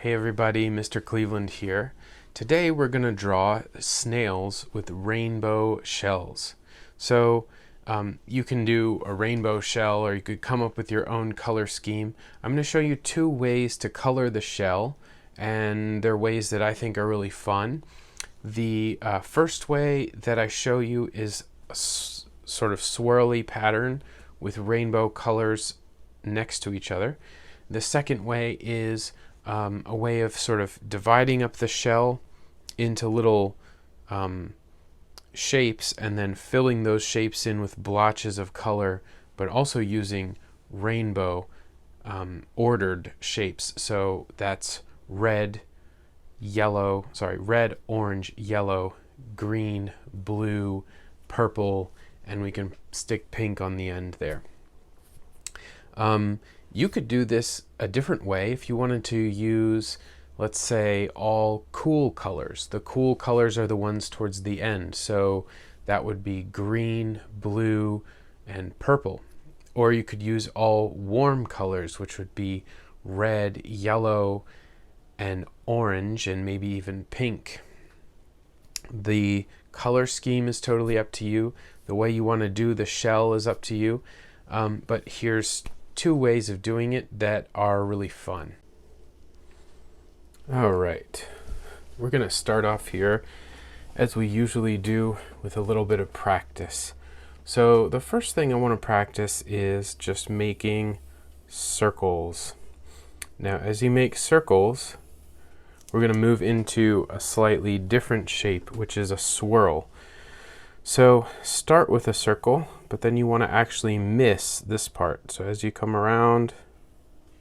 Hey everybody, Mr. Cleveland here. Today we're going to draw snails with rainbow shells. So you can do a rainbow shell or you could come up with your own color scheme. I'm going to show you two ways to color the shell, and they're ways that I think are really fun. The first way that I show you is a sort of swirly pattern with rainbow colors next to each other. The second way is a way of sort of dividing up the shell into little shapes and then filling those shapes in with blotches of color, but also using rainbow ordered shapes. So that's red, orange, yellow, green, blue, purple, and we can stick pink on the end there. You could do this a different way if you wanted to use, let's say, all cool colors. The cool colors are the ones towards the end, so that would be green, blue, and purple. Or you could use all warm colors, which would be red, yellow, and orange, and maybe even pink. The color scheme is totally up to you. The way you want to do the shell is up to you. But here's two ways of doing it that are really fun. All right, we're going to start off here as we usually do with a little bit of practice. So the first thing I want to practice is just making circles. Now, as you make circles, we're going to move into a slightly different shape, which is a swirl. So start with a circle, but then you want to actually miss this part. So as you come around,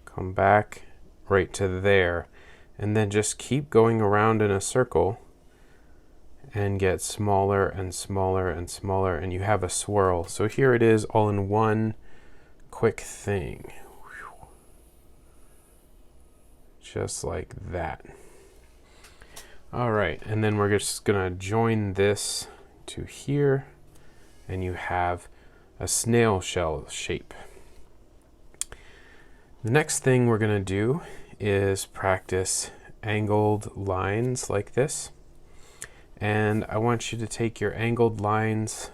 come back right to there, and then just keep going around in a circle and get smaller and smaller and smaller, and you have a swirl. So here it is all in one quick thing. Just like that. All right, and then we're just gonna join this to here, and you have a snail shell shape. The next thing we're going to do is practice angled lines like this. And I want you to take your angled lines,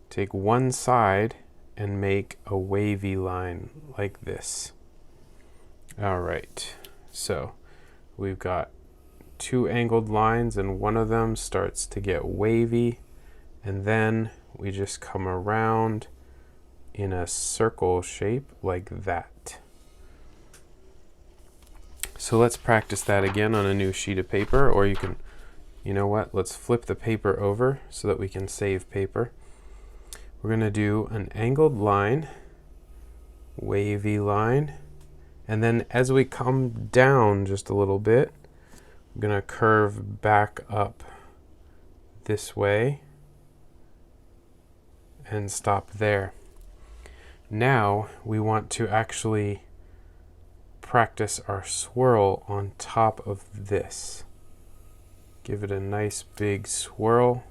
take one side, and make a wavy line like this. All right, so we've got two angled lines, and one of them starts to get wavy, and then we just come around in a circle shape like that. So let's practice that again on a new sheet of paper, or you can, you know what, let's flip the paper over so that we can save paper. We're going to do an angled line, wavy line, and then as we come down just a little bit, I'm going to curve back up this way and stop there. Now we want to actually practice our swirl on top of this. Give it a nice big swirl.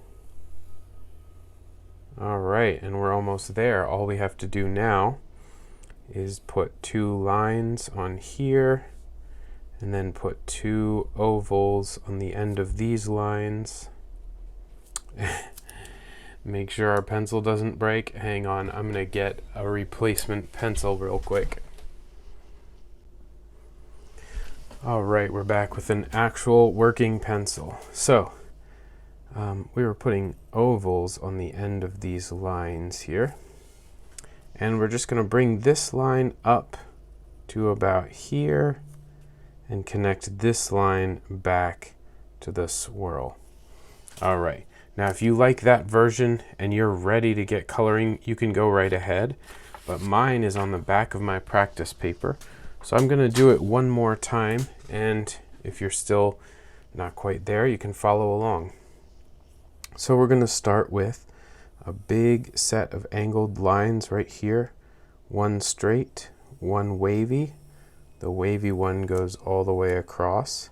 All right, and we're almost there. All we have to do now is put two lines on here, and then put two ovals on the end of these lines. Make sure our pencil doesn't break. Hang on, I'm gonna get a replacement pencil real quick. All right, we're back with an actual working pencil. So we were putting ovals on the end of these lines here. And we're just gonna bring this line up to about here and connect this line back to the swirl. All right, now if you like that version and you're ready to get coloring, you can go right ahead, but mine is on the back of my practice paper. So I'm gonna do it one more time, and if you're still not quite there, you can follow along. So we're gonna start with a big set of angled lines right here, one straight, one wavy. The wavy one goes all the way across.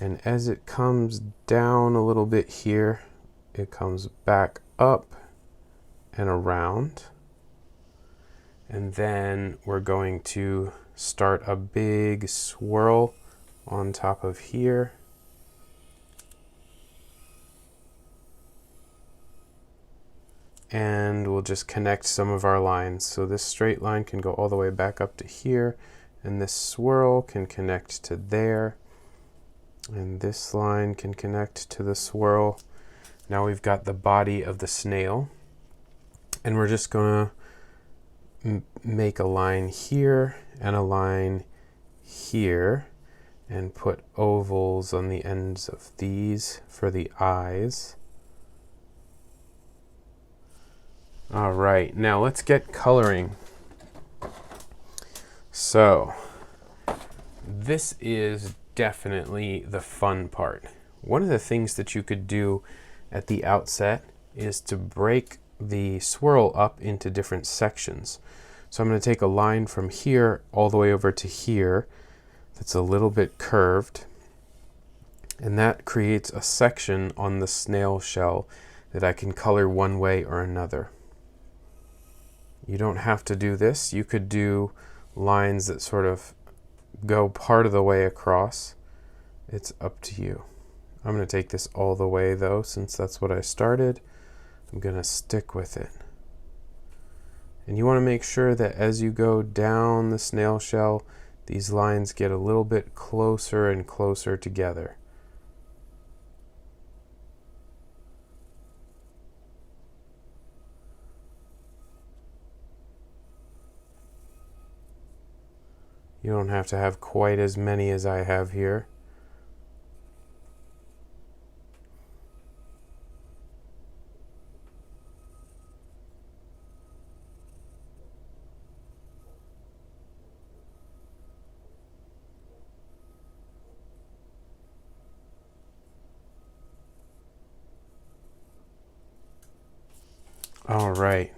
And as it comes down a little bit here, it comes back up and around. And then we're going to start a big swirl on top of here. And we'll just connect some of our lines. So this straight line can go all the way back up to here, and this swirl can connect to there, and this line can connect to the swirl. Now we've got the body of the snail, and we're just gonna make a line here and a line here, and put ovals on the ends of these for the eyes. All right, now let's get coloring. So this is definitely the fun part. One of the things that you could do at the outset is to break the swirl up into different sections. So I'm going to take a line from here all the way over to here that's a little bit curved, and that creates a section on the snail shell that I can color one way or another. You don't have to do this. You could do lines that sort of go part of the way across. It's up to you. I'm going to take this all the way though, since that's what I started. I'm going to stick with it. And you want to make sure that as you go down the snail shell, these lines get a little bit closer and closer together. You don't have to have quite as many as I have here. All right.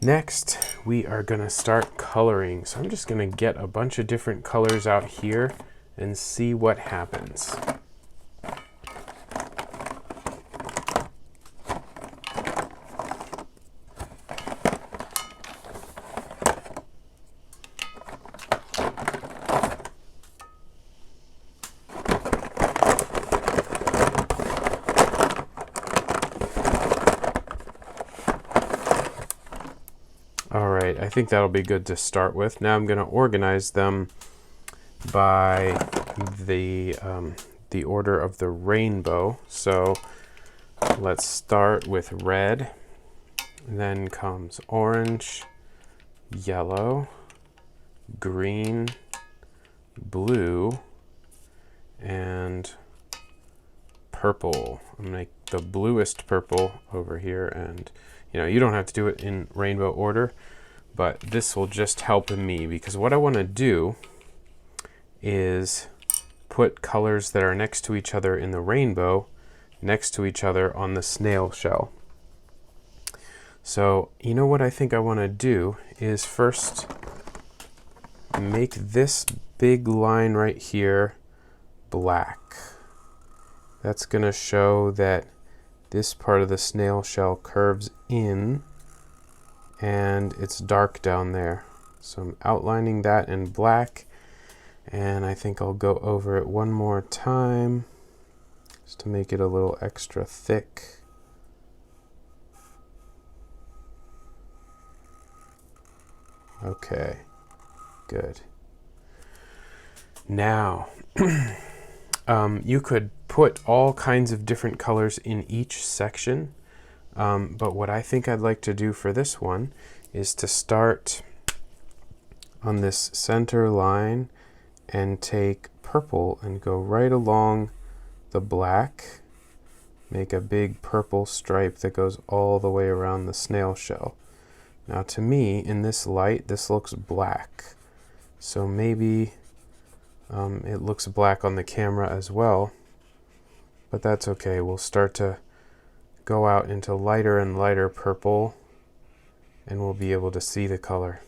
Next, we are going to start coloring. So I'm just going to get a bunch of different colors out here and see what happens. I think that'll be good to start with. Now I'm going to organize them by the order of the rainbow. So let's start with red, then comes orange, yellow, green, blue, and purple. I'm going to make the bluest purple over here, and you don't have to do it in rainbow order, but this will just help me, because what I want to do is put colors that are next to each other in the rainbow next to each other on the snail shell. So what I think I want to do is first make this big line right here black. That's going to show that this part of the snail shell curves in and it's dark down there. So I'm outlining that in black, and I think I'll go over it one more time just to make it a little extra thick. Okay, good. Now, you could put all kinds of different colors in each section. But what I think I'd like to do for this one is to start on this center line and take purple and go right along the black, make a big purple stripe that goes all the way around the snail shell. Now to me, in this light, this looks black. So maybe it looks black on the camera as well, but that's okay. We'll start to go out into lighter and lighter purple, and we'll be able to see the color.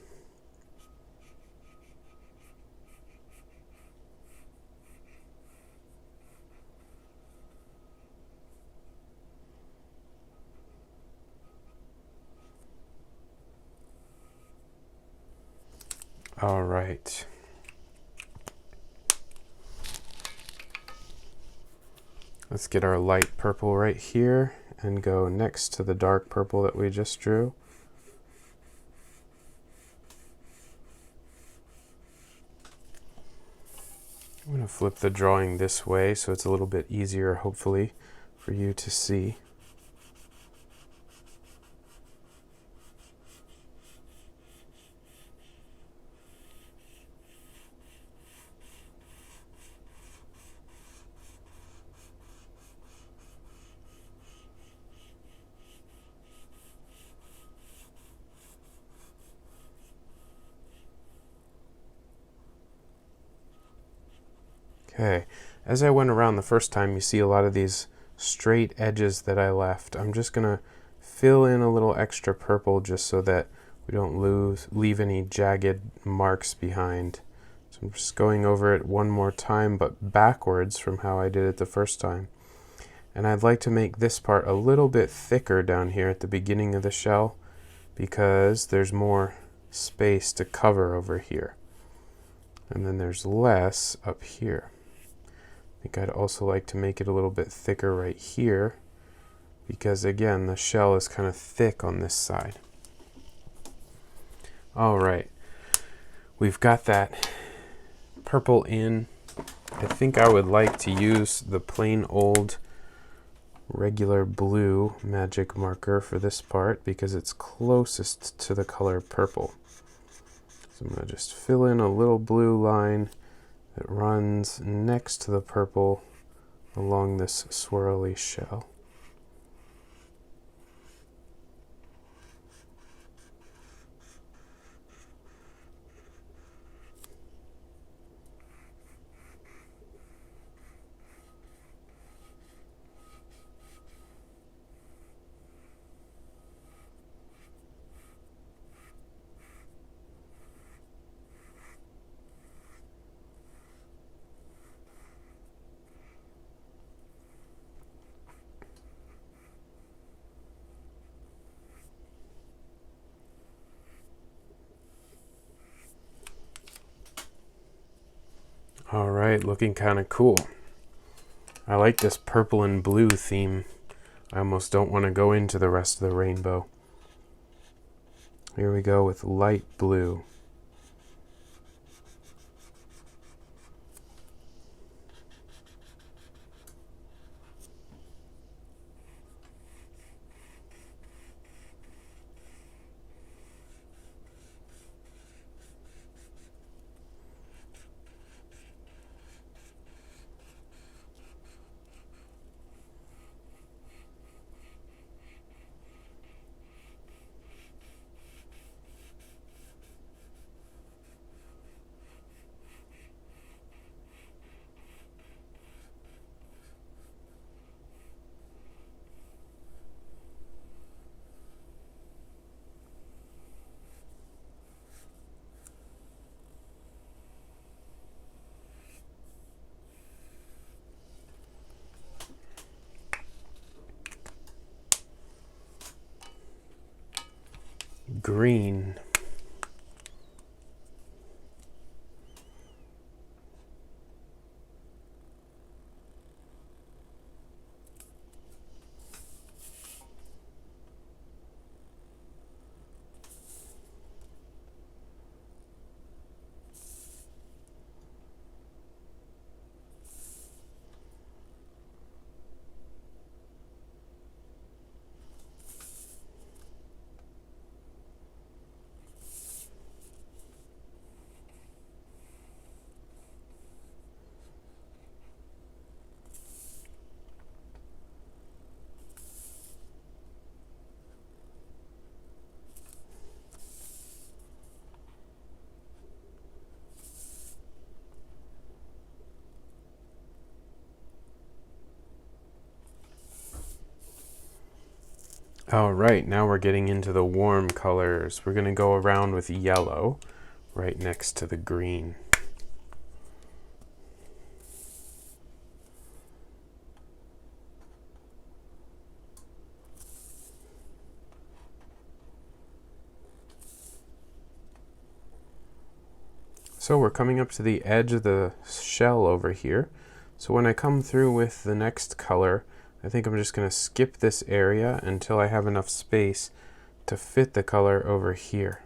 All right. Let's get our light purple right here and go next to the dark purple that we just drew. I'm going to flip the drawing this way so it's a little bit easier, hopefully, for you to see. Okay, as I went around the first time, you see a lot of these straight edges that I left. I'm just going to fill in a little extra purple just so that we don't leave any jagged marks behind. So I'm just going over it one more time, but backwards from how I did it the first time. And I'd like to make this part a little bit thicker down here at the beginning of the shell because there's more space to cover over here. And then there's less up here. I think I'd also like to make it a little bit thicker right here because again the shell is kind of thick on this side. All right, we've got that purple in. I think I would like to use the plain old regular blue magic marker for this part because it's closest to the color purple. So I'm going to just fill in a little blue line that runs next to the purple along this swirly shell. All right, looking kind of cool. I like this purple and blue theme. I almost don't want to go into the rest of the rainbow. Here we go with light blue. Green. All right, now we're getting into the warm colors. We're going to go around with yellow right next to the green. So we're coming up to the edge of the shell over here. So when I come through with the next color, I think I'm just going to skip this area until I have enough space to fit the color over here.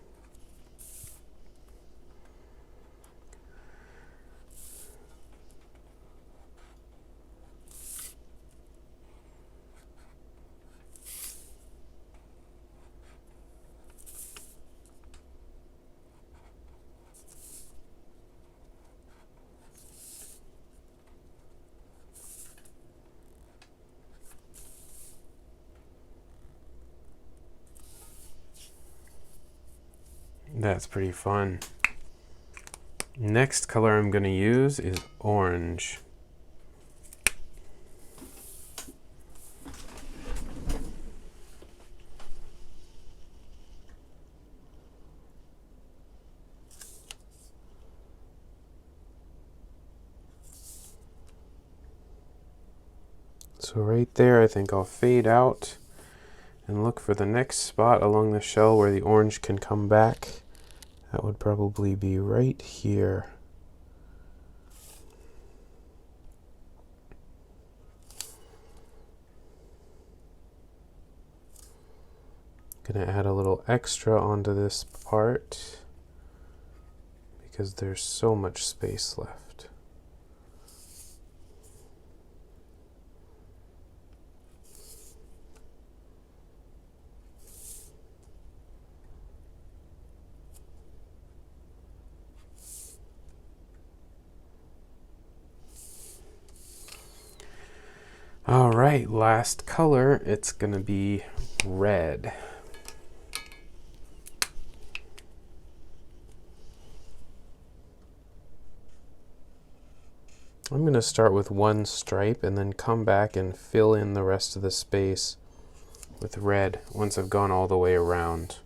That's pretty fun. Next color I'm going to use is orange. So right there, I think I'll fade out and look for the next spot along the shell where the orange can come back. That would probably be right here. Gonna add a little extra onto this part because there's so much space left. All right, last color, it's gonna be red. I'm gonna start with one stripe and then come back and fill in the rest of the space with red once I've gone all the way around.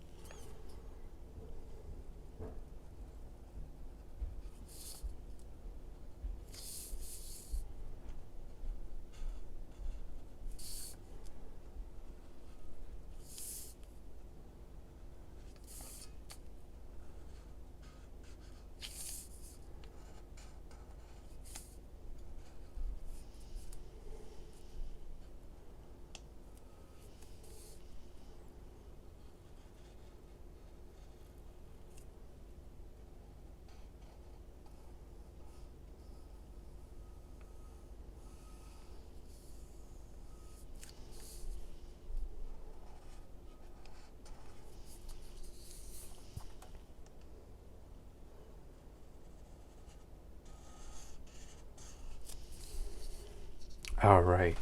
All right,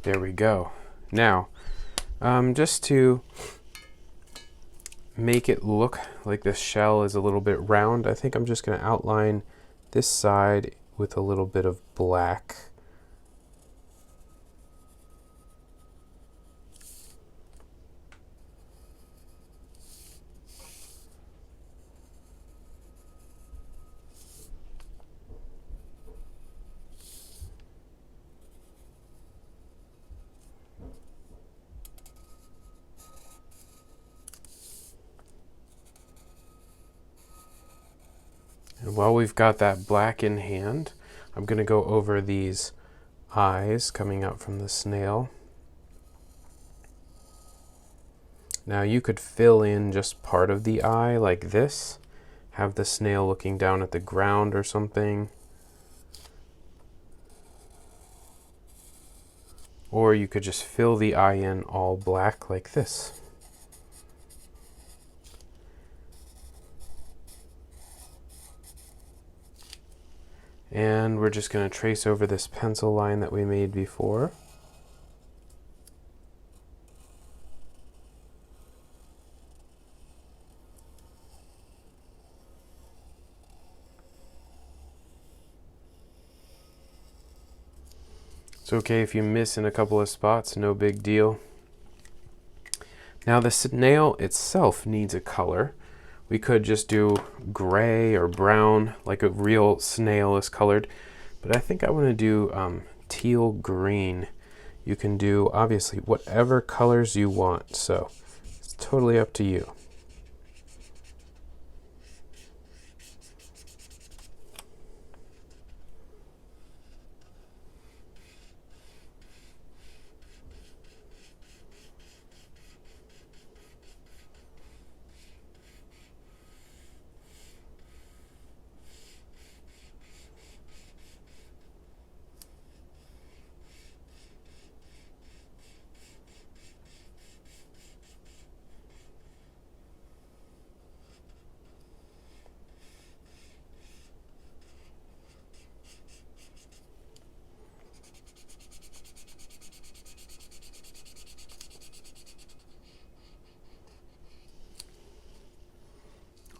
there we go. Now, just to make it look like the shell is a little bit round, I think I'm just going to outline this side with a little bit of black. And while we've got that black in hand, I'm going to go over these eyes coming out from the snail. Now you could fill in just part of the eye like this, have the snail looking down at the ground or something. Or you could just fill the eye in all black like this. And we're just going to trace over this pencil line that we made before. It's okay if you miss in a couple of spots, no big deal. Now the snail itself needs a color. We could just do gray or brown like a real snail is colored, but I think I want to do teal green. You can do obviously whatever colors you want, so it's totally up to you.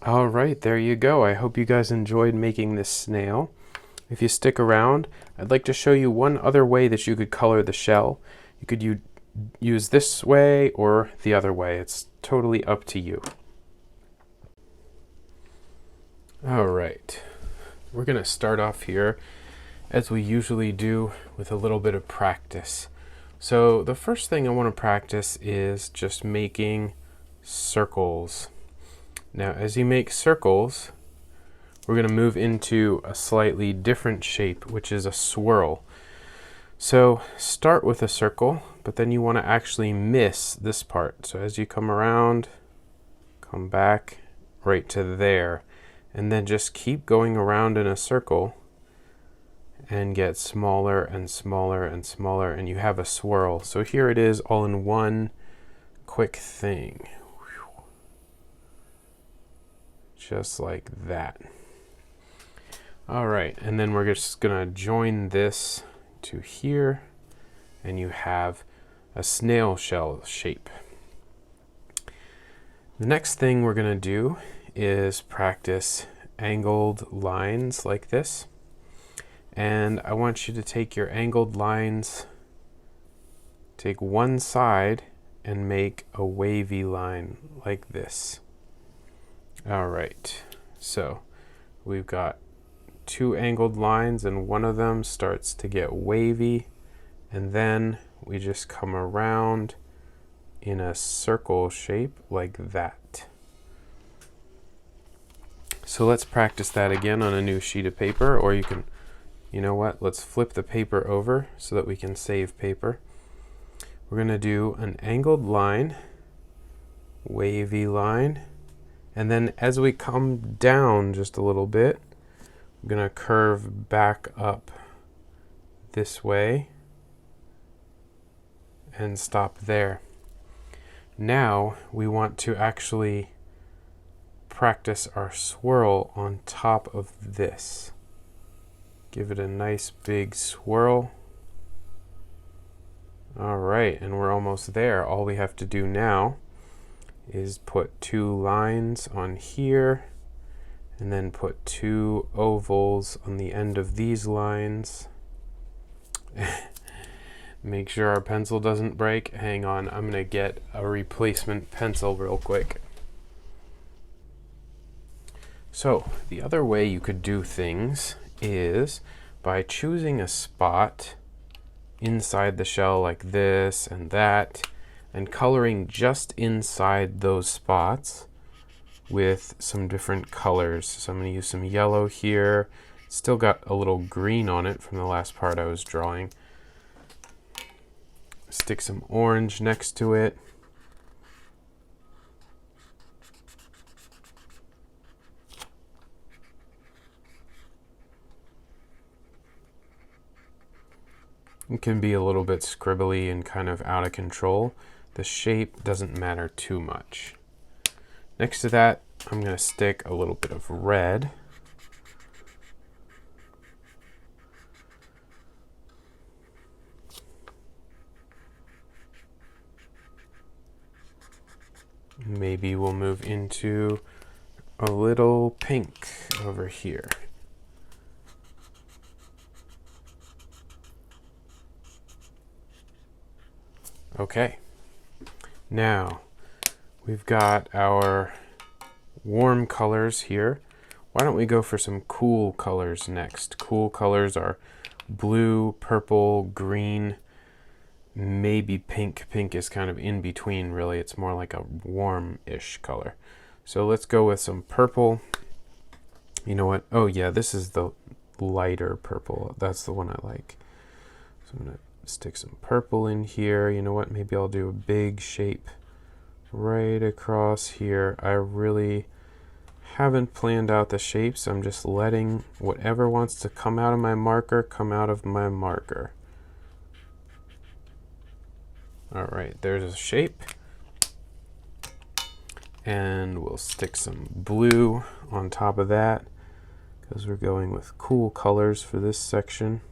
All right, there you go. I hope you guys enjoyed making this snail. If you stick around, I'd like to show you one other way that you could color the shell. You could use this way or the other way. It's totally up to you. All right, we're going to start off here as we usually do with a little bit of practice. So the first thing I want to practice is just making circles. Now, as you make circles, we're going to move into a slightly different shape, which is a swirl. So start with a circle, but then you want to actually miss this part. So as you come around, come back right to there, and then just keep going around in a circle and get smaller and smaller and smaller, and you have a swirl. So here it is all in one quick thing. Just like that. All right, and then we're just gonna join this to here, and you have a snail shell shape. The next thing we're gonna do is practice angled lines like this. And I want you to take your angled lines, take one side and make a wavy line like this. All right, so we've got two angled lines and one of them starts to get wavy, and then we just come around in a circle shape like that. So let's practice that again on a new sheet of paper, or you can, you know what, let's flip the paper over so that we can save paper. We're going to do an angled line, wavy line, and then as we come down just a little bit, I'm going to curve back up this way and stop there. Now we want to actually practice our swirl on top of this. Give it a nice big swirl. All right, and we're almost there. All we have to do now is put two lines on here, and then put two ovals on the end of these lines. Make sure our pencil doesn't break. Hang on, I'm gonna get a replacement pencil real quick. So the other way you could do things is by choosing a spot inside the shell like this and that, and coloring just inside those spots with some different colors. So I'm going to use some yellow here. Still got a little green on it from the last part I was drawing. Stick some orange next to it. It can be a little bit scribbly and kind of out of control. The shape doesn't matter too much. Next to that, I'm going to stick a little bit of red. Maybe we'll move into a little pink over here. Okay, now we've got our warm colors here. Why don't we go for some cool colors next? Cool colors are blue, purple, green, maybe pink. Pink is kind of in between, really. It's more like a warm-ish color. So let's go with some purple. You know what? Oh yeah, this is the lighter purple. That's the one I like. So I'm going to stick some purple in here. You know what? Maybe I'll do a big shape right across here. I really haven't planned out the shapes. I'm just letting whatever wants to come out of my marker come out of my marker. All right, there's a shape. And we'll stick some blue on top of that because we're going with cool colors for this section.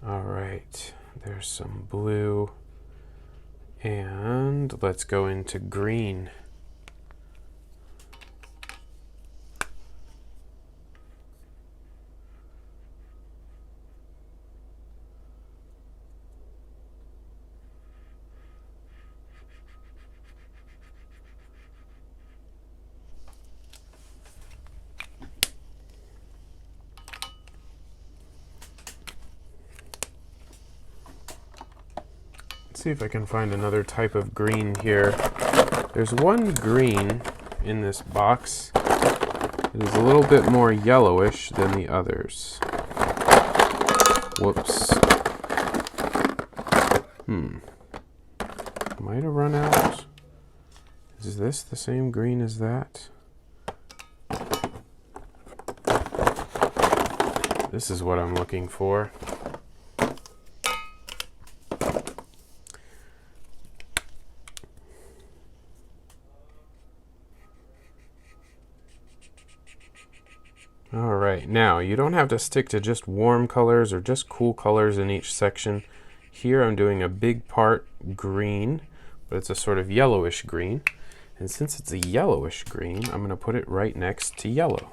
All There's some blue. And let's go into green. See if I can find another type of green here. There's one green in this box. It is a little bit more yellowish than the others. Whoops. Might have run out. Is this the same green as that? This is what I'm looking for. All right, now you don't have to stick to just warm colors or just cool colors in each section. Here I'm doing a big part green, but it's a sort of yellowish green. And since it's a yellowish green, I'm going to put it right next to yellow.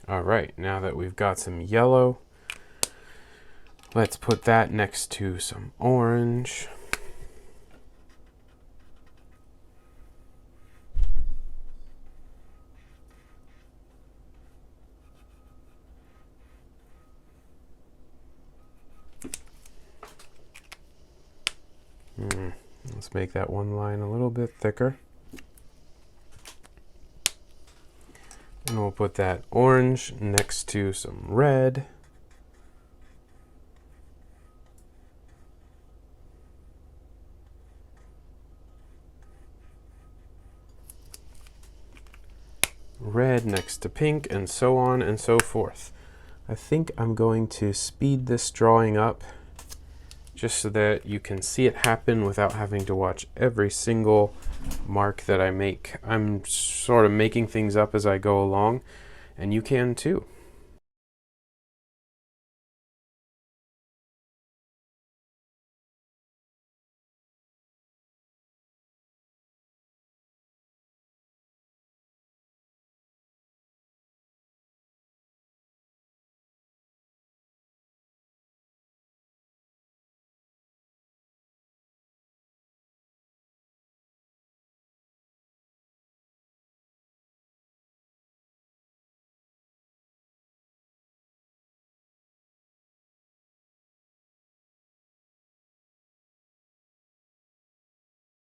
All right, now that we've got some yellow, let's put that next to some orange. Let's make that one line a little bit thicker. And we'll put that orange next to some red. Red next to pink, and so on and so forth. I think I'm going to speed this drawing up just so that you can see it happen without having to watch every single mark that I make. I'm sort of making things up as I go along, and you can too.